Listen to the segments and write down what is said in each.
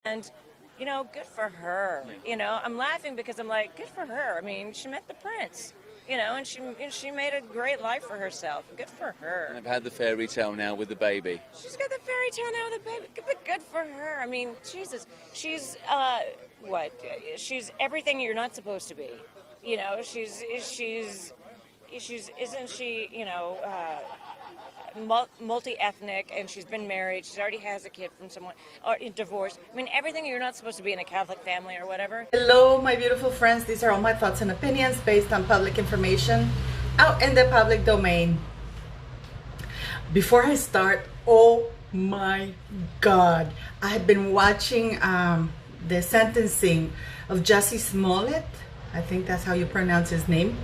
And, good for her. I'm laughing because I'm like, good for her. I mean, she met the prince, and she made a great life for herself. Good for her. And I've had the fairy tale now with the baby. She's got the fairy tale now with the baby, but good for her. I mean, Jesus, she's what? She's everything you're not supposed to be. She's isn't she? Multi-ethnic, and she's been married. She already has a kid from someone, or divorced. I mean, everything you're not supposed to be in a Catholic family or whatever. Hello, my beautiful friends. These are all my thoughts and opinions based on public information out in the public domain. Before I start, oh my God, I have been watching the sentencing of Jussie Smollett. I think that's how you pronounce his name.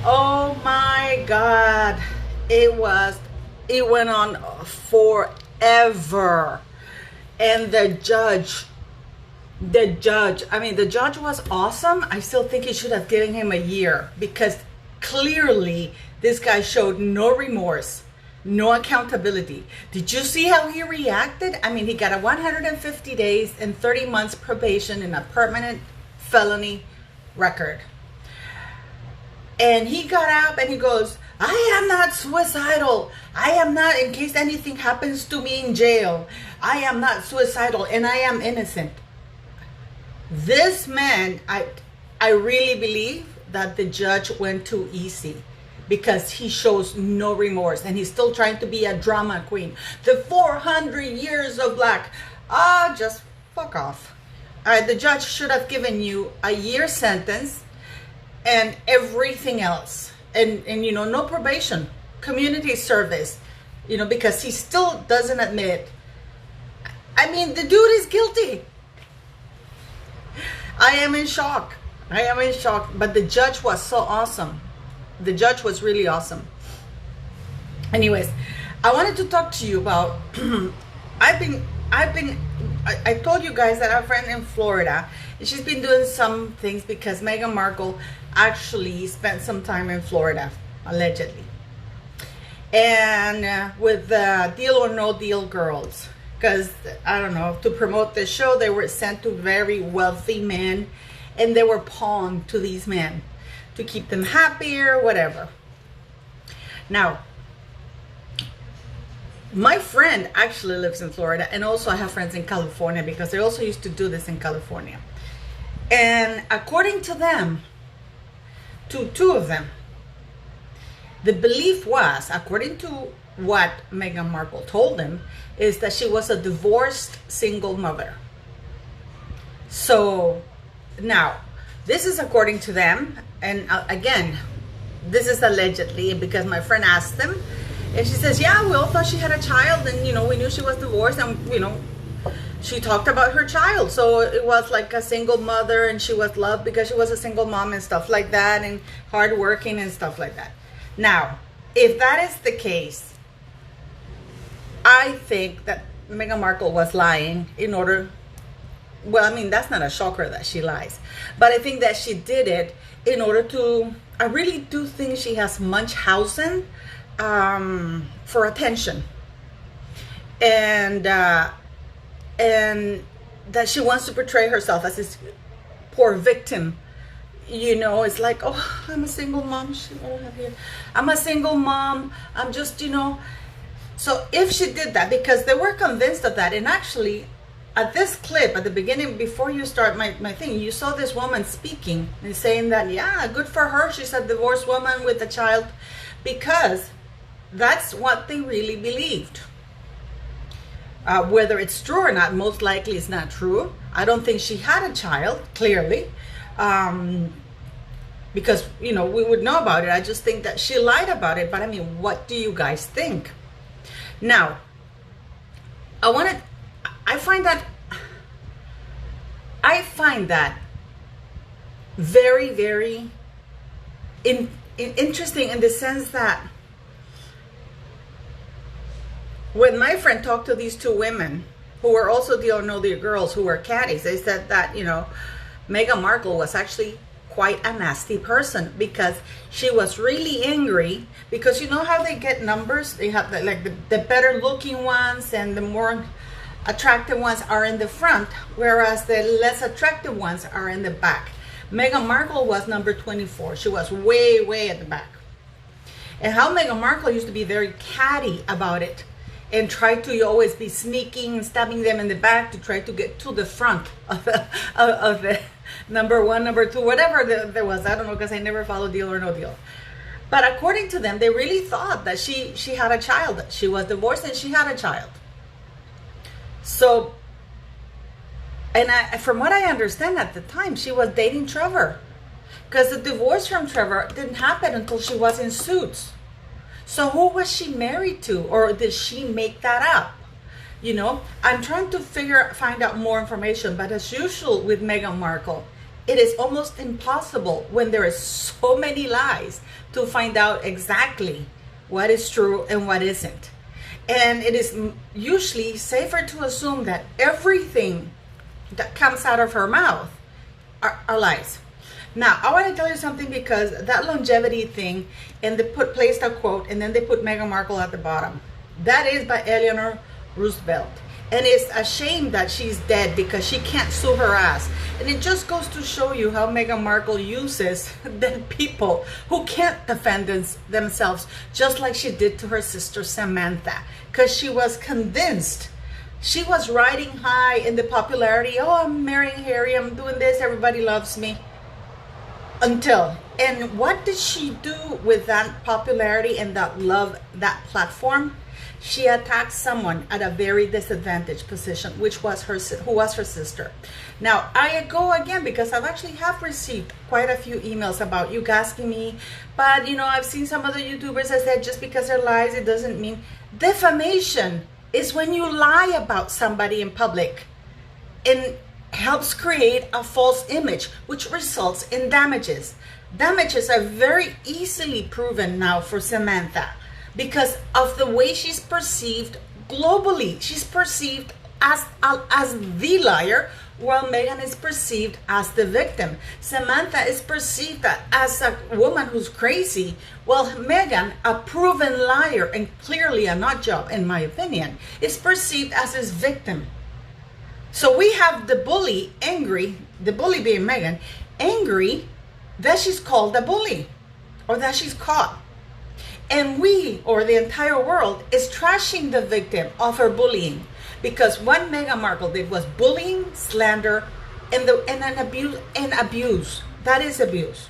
Oh my God. It went on forever. And the judge was awesome. I still think he should have given him a year, because clearly this guy showed no remorse, no accountability. Did you see how he reacted? I mean, he got a 150 days and 30 months probation in a permanent felony record. And he got out and he goes, I am not suicidal. I am not, in case anything happens to me in jail, I am not suicidal and I am innocent. This man, I really believe that the judge went too easy, because he shows no remorse and he's still trying to be a drama queen. The 400 years of black. Just fuck off. The judge should have given you a year sentence and everything else. And no probation, community service, because he still doesn't admit. I mean, the dude is guilty. I am in shock. But the judge was so awesome. The judge was really awesome. Anyways, I wanted to talk to you about, I told you guys that I have a friend in Florida, and she's been doing some things because Meghan Markle actually spent some time in Florida, allegedly. And with the Deal or No Deal girls, because, I don't know, to promote the show, they were sent to very wealthy men, and they were pawned to these men to keep them happy or whatever. Now, my friend actually lives in Florida, and also I have friends in California, because they also used to do this in California. And according to them, to two of them, the belief was, according to what Meghan Markle told them, is that she was a divorced single mother. So now, this is according to them, and again, this is allegedly, because my friend asked them, and she says, yeah, we all thought she had a child, and we knew she was divorced, and she talked about her child. So it was like a single mother, and she was loved because she was a single mom and stuff like that, and hardworking and stuff like that. Now, if that is the case, I think that Meghan Markle was lying in order, well, I mean, that's not a shocker that she lies, but I think that she did it in order to, I really do think she has Munchausen for attention. And that she wants to portray herself as this poor victim. It's like, oh, I'm a single mom. I'm a single mom. I'm just, So if she did that, because they were convinced of that, and actually, at this clip, at the beginning, before you start my thing, you saw this woman speaking and saying that, yeah, good for her. She's a divorced woman with a child, because that's what they really believed. Whether it's true or not, most likely it's not true. I don't think she had a child, clearly, because, we would know about it. I just think that she lied about it. But I mean, what do you guys think? Now, I find that very, very interesting, in the sense that when my friend talked to these two women who were also Deal or No Deal girls, who were caddies, they said that, Meghan Markle was actually quite a nasty person, because she was really angry, because you know how they get numbers? They have the better looking ones and the more attractive ones are in the front, whereas the less attractive ones are in the back. Meghan Markle was number 24. She was way, way at the back. And how Meghan Markle used to be very catty about it and try to always be sneaking and stabbing them in the back to try to get to the front of the number 1, number 2, whatever there was. I don't know, because I never followed Deal or No Deal. But according to them, they really thought that she had a child. She was divorced and she had a child. So, and from what I understand at the time, she was dating Trevor. Because the divorce from Trevor didn't happen until she was in Suits. So who was she married to? Or did she make that up? You know, I'm trying to find out more information. But as usual with Meghan Markle, it is almost impossible when there is so many lies to find out exactly what is true and what isn't. And it is usually safer to assume that everything that comes out of her mouth are lies. Now, I want to tell you something, because that longevity thing, and they placed a quote, and then they put Meghan Markle at the bottom. That is by Eleanor Roosevelt. And it's a shame that she's dead, because she can't sue her ass. And it just goes to show you how Meghan Markle uses the people who can't defend themselves, just like she did to her sister Samantha. Because she was convinced. She was riding high in the popularity. Oh, I'm marrying Harry. I'm doing this. Everybody loves me. And what did she do with that popularity and that love, that platform? She attacked someone at a very disadvantaged position, who was her sister. Now, I go again, because I've actually have received quite a few emails about you asking me, but you know, I've seen some other YouTubers that said just because they're lies, it doesn't mean. Defamation is when you lie about somebody in public and helps create a false image, which results in damages. Damages are very easily proven now for Samantha because of the way she's perceived globally. She's perceived as the liar, while Meghan is perceived as the victim. Samantha is perceived as a woman who's crazy, while Meghan, a proven liar and clearly a nut job, in my opinion, is perceived as his victim. So we have the bully angry, the bully being Meghan, angry that she's called a bully or that she's caught. And we, or the entire world, is trashing the victim of her bullying, because what Meghan Markle did was bullying, slander, and abuse. That is abuse.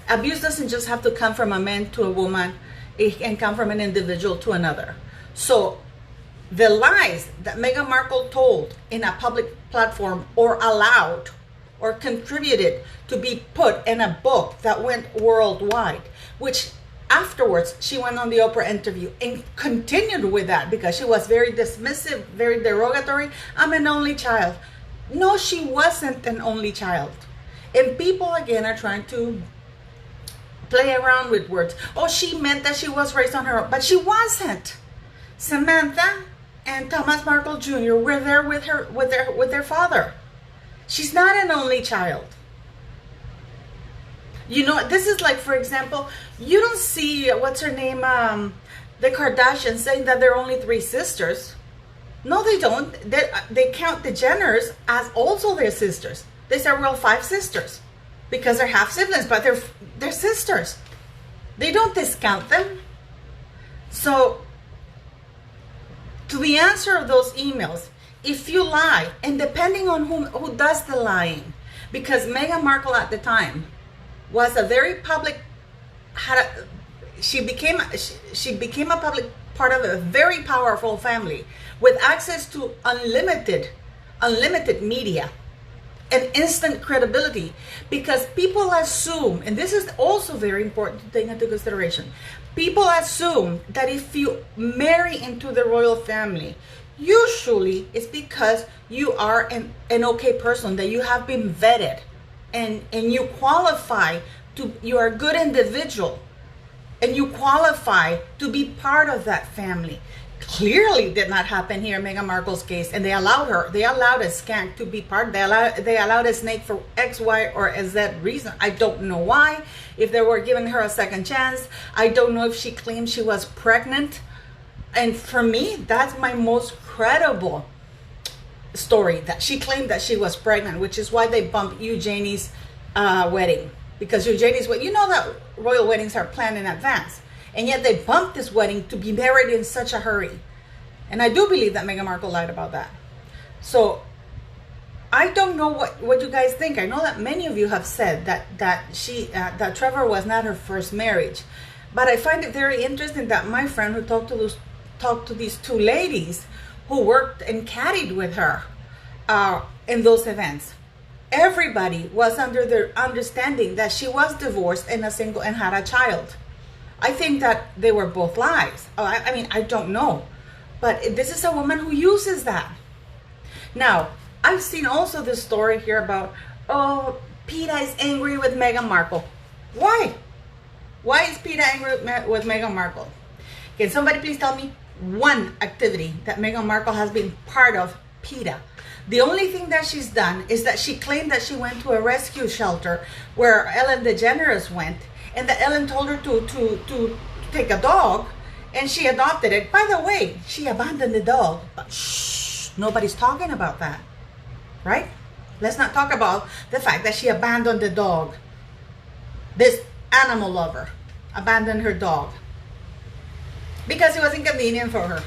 Abuse doesn't just have to come from a man to a woman. It can come from an individual to another. So the lies that Meghan Markle told in a public platform, or allowed or contributed to be put in a book that went worldwide, which afterwards she went on the Oprah interview and continued with that, because she was very dismissive, very derogatory. I'm an only child. No, she wasn't an only child. And people again are trying to play around with words. Oh, she meant that she was raised on her own, but she wasn't. Samantha and Thomas Markle Jr. were there with their father. She's not an only child. You know, this is like, for example, you don't see, what's her name, the Kardashians saying that there are only 3 sisters. No, they don't. They count the Jenners as also their sisters. They say, well, 5 sisters, because they're half siblings, but they're sisters. They don't discount them. So, to the answer of those emails, if you lie, and depending on who does the lying, because Meghan Markle at the time was a very public, she became a public part of a very powerful family with access to unlimited media and instant credibility, because people assume, and this is also very important to take into consideration, people assume that if you marry into the royal family, usually it's because you are an okay person, that you have been vetted and you qualify you are a good individual and you qualify to be part of that family. Clearly did not happen here in Meghan Markle's case, and they allowed a skank to be part. They allowed a snake for X, Y, or Z reason. I don't know why. If they were giving her a second chance, I don't know if she claimed she was pregnant. And for me, that's my most credible story that she claimed that she was pregnant, which is why they bumped Eugenie's wedding. Because Eugenie's wedding, you know that royal weddings are planned in advance. And yet they bumped this wedding to be married in such a hurry. And I do believe that Meghan Markle lied about that. So I don't know what you guys think. I know that many of you have said that Trevor was not her first marriage. But I find it very interesting that my friend who talked to these two ladies who worked and caddied with her in those events, everybody was under the understanding that she was divorced and had a child. I think that they were both lies. I mean, I don't know. But this is a woman who uses that. Now, I've seen also this story here about, oh, PETA is angry with Meghan Markle. Why? Why is PETA angry with Meghan Markle? Can somebody please tell me one activity that Meghan Markle has been part of PETA? The only thing that she's done is that she claimed that she went to a rescue shelter where Ellen DeGeneres went, and that Ellen told her to take a dog, and she adopted it. By the way, she abandoned the dog. But shh, nobody's talking about that, right? Let's not talk about the fact that she abandoned the dog. This animal lover abandoned her dog because it was inconvenient for her.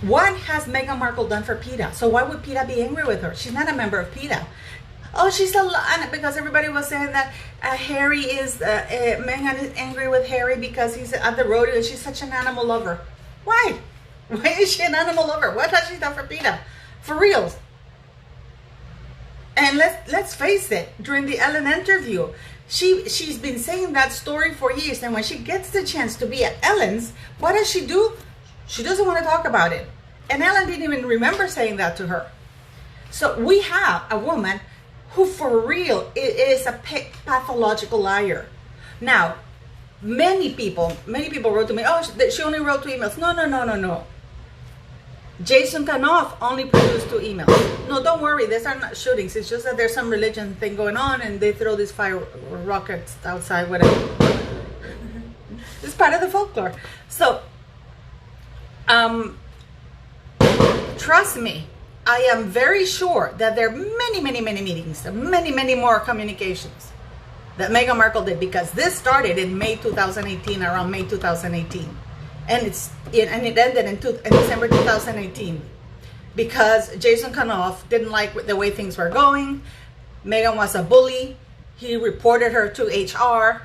What has Meghan Markle done for PETA? So why would PETA be angry with her? She's not a member of PETA. Oh, she's because everybody was saying that Harry is, Meghan is angry with Harry because he's at the rodeo and she's such an animal lover. Why? Why is she an animal lover? What has she done for PETA? For reals. And let's face it, during the Ellen interview, she's been saying that story for years, and when she gets the chance to be at Ellen's, what does she do? She doesn't want to talk about it. And Ellen didn't even remember saying that to her. So we have a woman who for real is a pathological liar. Now, many people wrote to me, oh, she only wrote 2 emails. No. Jason Kanoff only produced 2 emails. No, don't worry, these are not shootings. It's just that there's some religion thing going on and they throw these fire rockets outside, whatever. It's part of the folklore. So, trust me, I am very sure that there are many meetings, many more communications that Meghan Markle did, because this started in May 2018, around May 2018. And it ended in December 2018 because Jason Kanoff didn't like the way things were going. Meghan was a bully. He reported her to HR.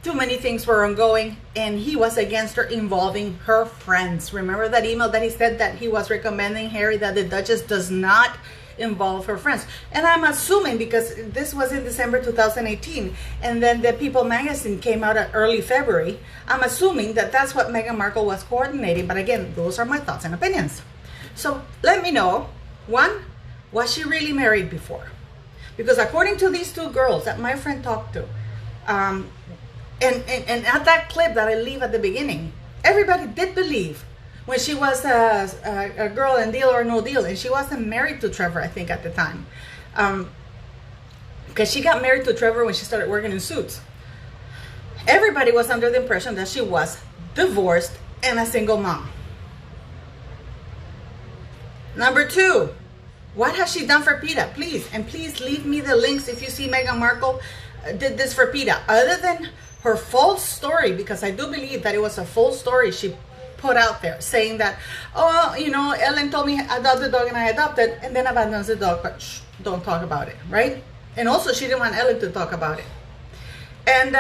Too many things were ongoing, and he was against her involving her friends. Remember that email that he said that he was recommending Harry that the Duchess does not involve her friends? And I'm assuming, because this was in December 2018, and then the People magazine came out in early February, I'm assuming that that's what Meghan Markle was coordinating. But again, those are my thoughts and opinions. So let me know, one, was she really married before? Because according to these 2 girls that my friend talked to, and at that clip that I leave at the beginning, everybody did believe when she was a girl in Deal or No Deal, and she wasn't married to Trevor, I think, at the time, because she got married to Trevor when she started working in Suits. Everybody was under the impression that she was divorced and a single mom. Number 2, what has she done for PETA? Please leave me the links if you see Meghan Markle did this for PETA, other than her false story, because I do believe that it was a false story she put out there, saying that, oh, you know, Ellen told me adopt the dog and I adopted, and then abandons the dog, but shh, don't talk about it, right? And also she didn't want Ellen to talk about it. And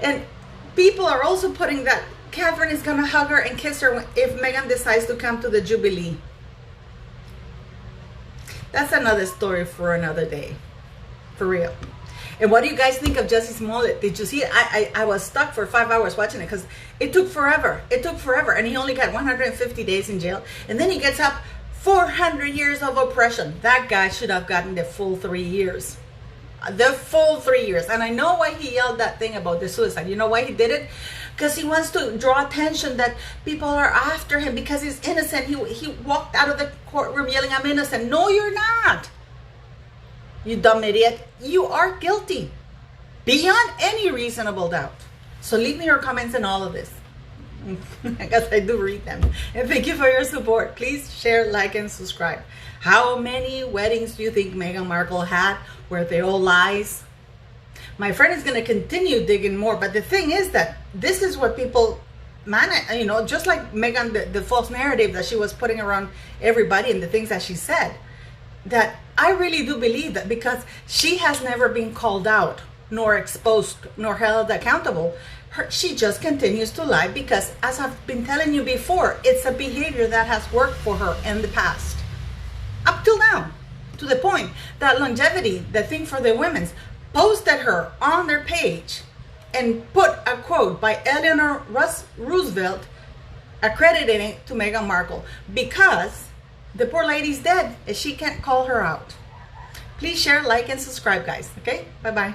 and people are also putting that Catherine is gonna hug her and kiss her if Meghan decides to come to the Jubilee. That's another story for another day, for real. And what do you guys think of Jussie Smollett? Did you see it? I was stuck for 5 hours watching it because it took forever. It took forever. And he only got 150 days in jail. And then he gets up 400 years of oppression. That guy should have gotten the full 3 years. The full 3 years. And I know why he yelled that thing about the suicide. You know why he did it? Because he wants to draw attention that people are after him because he's innocent. He walked out of the courtroom yelling, I'm innocent. No, you're not. You dumb idiot. You are guilty. Beyond any reasonable doubt. So leave me your comments on all of this. because I do read them. And thank you for your support. Please share, like, and subscribe. How many weddings do you think Meghan Markle had? Were they all lies? My friend is going to continue digging more, but the thing is that this is what people just like Meghan, the false narrative that she was putting around everybody and the things that she said, that I really do believe that because she has never been called out, nor exposed, nor held accountable, she just continues to lie because, as I've been telling you before, it's a behavior that has worked for her in the past. Up till now, to the point that Longevity, the thing for the women's, posted her on their page and put a quote by Eleanor Roosevelt accrediting it to Meghan Markle because the poor lady's dead and she can't call her out. Please share, like, and subscribe, guys. Okay? Bye-bye.